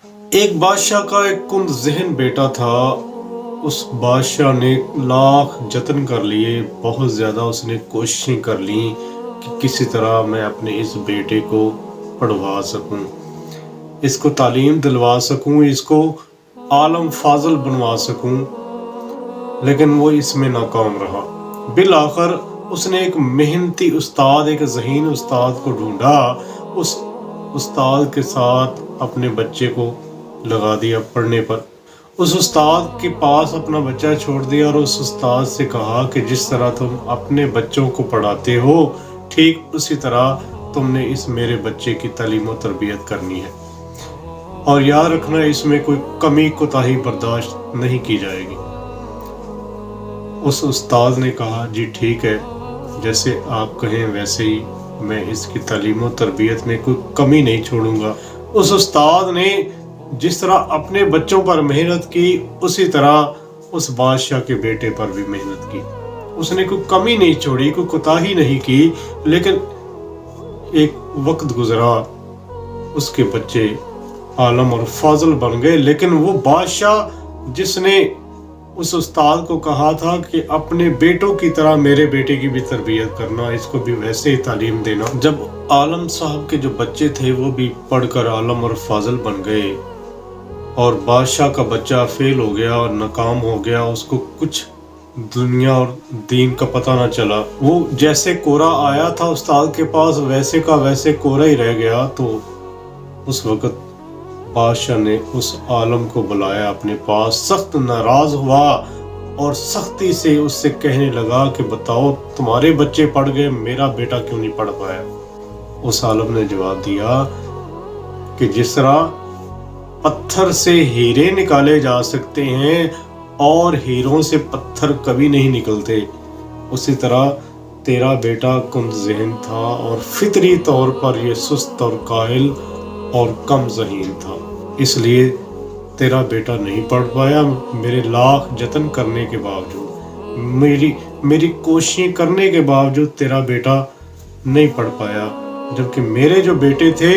ایک بادشاہ کا ایک کند ذہن بیٹا تھا. اس بادشاہ نے لاکھ جتن کر لیے، بہت زیادہ اس نے کوششیں کر لیں کہ کسی طرح میں اپنے اس بیٹے کو پڑھوا سکوں، اس کو تعلیم دلوا سکوں، اس کو عالم فاضل بنوا سکوں، لیکن وہ اس میں ناکام رہا. بالآخر اس نے ایک محنتی استاد، ایک ذہین استاد کو ڈھونڈا. اس استاد کے ساتھ اپنے بچے کو لگا دیا پڑھنے پر. اس استاد کے پاس اپنا بچہ چھوڑ دیا اور اس استاد سے کہا کہ جس طرح تم اپنے بچوں کو پڑھاتے ہو، ٹھیک اسی طرح تم نے اس میرے بچے کی تعلیم و تربیت کرنی ہے، اور یاد رکھنا اس میں کوئی کمی کوتاہی برداشت نہیں کی جائے گی. اس استاد نے کہا جی ٹھیک ہے، جیسے آپ کہیں ویسے ہی، میں اس کی تعلیم و تربیت میں کوئی کمی نہیں چھوڑوں گا. اس استاد نے جس طرح اپنے بچوں پر محنت کی، اسی طرح اس بادشاہ کے بیٹے پر بھی محنت کی. اس نے کوئی کمی نہیں چھوڑی، کوئی کوتاہی نہیں کی. لیکن ایک وقت گزرا، اس کے بچے عالم اور فاضل بن گئے. لیکن وہ بادشاہ جس نے اس استاد کو کہا تھا کہ اپنے بیٹوں کی طرح میرے بیٹے کی بھی تربیت کرنا، اس کو بھی ویسے ہی تعلیم دینا، جب عالم صاحب کے جو بچے تھے وہ بھی پڑھ کر عالم اور فاضل بن گئے اور بادشاہ کا بچہ فیل ہو گیا اور ناکام ہو گیا، اس کو کچھ دنیا اور دین کا پتہ نہ چلا، وہ جیسے کورا آیا تھا استاد کے پاس ویسے کا ویسے کورا ہی رہ گیا. تو اس وقت بادشاہ نے اس عالم کو بلایا اپنے پاس، سخت ناراض ہوا اور سختی سے اس سے کہنے لگا کہ بتاؤ تمہارے بچے پڑھ گئے، میرا بیٹا کیوں نہیں پڑھ پایا؟ اس عالم نے جواب دیا کہ جس طرح پتھر سے ہیرے نکالے جا سکتے ہیں اور ہیروں سے پتھر کبھی نہیں نکلتے، اسی طرح تیرا بیٹا کند ذہن تھا اور فطری طور پر یہ سست اور کاہل اور کم ذہین تھا، اس لیے تیرا بیٹا نہیں پڑھ پایا. میرے لاکھ جتن کرنے کے باوجود، میری کوششیں کرنے کے باوجود تیرا بیٹا نہیں پڑھ پایا. جبکہ میرے جو بیٹے تھے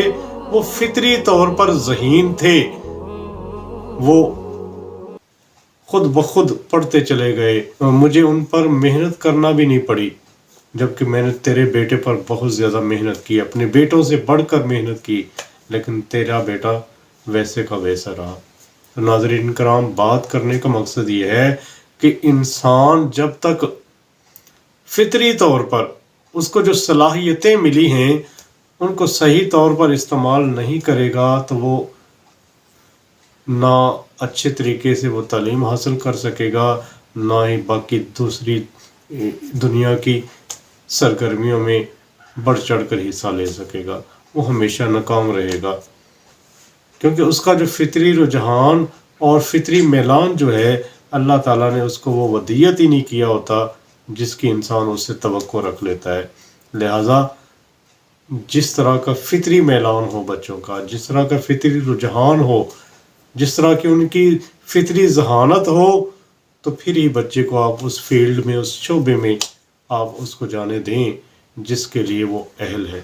وہ فطری طور پر ذہین تھے، وہ خود بخود پڑھتے چلے گئے، مجھے ان پر محنت کرنا بھی نہیں پڑی. جبکہ میں نے تیرے بیٹے پر بہت زیادہ محنت کی، اپنے بیٹوں سے بڑھ کر محنت کی، لیکن تیرا بیٹا ویسے کا ویسا رہا. ناظرین کرام، بات کرنے کا مقصد یہ ہے کہ انسان جب تک فطری طور پر اس کو جو صلاحیتیں ملی ہیں ان کو صحیح طور پر استعمال نہیں کرے گا تو وہ نہ اچھے طریقے سے وہ تعلیم حاصل کر سکے گا، نہ ہی باقی دوسری دنیا کی سرگرمیوں میں بڑھ چڑھ کر حصہ لے سکے گا. وہ ہمیشہ ناکام رہے گا، کیونکہ اس کا جو فطری رجحان اور فطری میلان جو ہے اللہ تعالیٰ نے اس کو وہ ودیت ہی نہیں کیا ہوتا جس کی انسان اس سے توقع رکھ لیتا ہے. لہٰذا جس طرح کا فطری میلان ہو بچوں کا، جس طرح کا فطری رجحان ہو، جس طرح کی ان کی فطری ذہانت ہو، تو پھر ہی بچے کو آپ اس فیلڈ میں، اس شعبے میں آپ اس کو جانے دیں جس کے لیے وہ اہل ہے.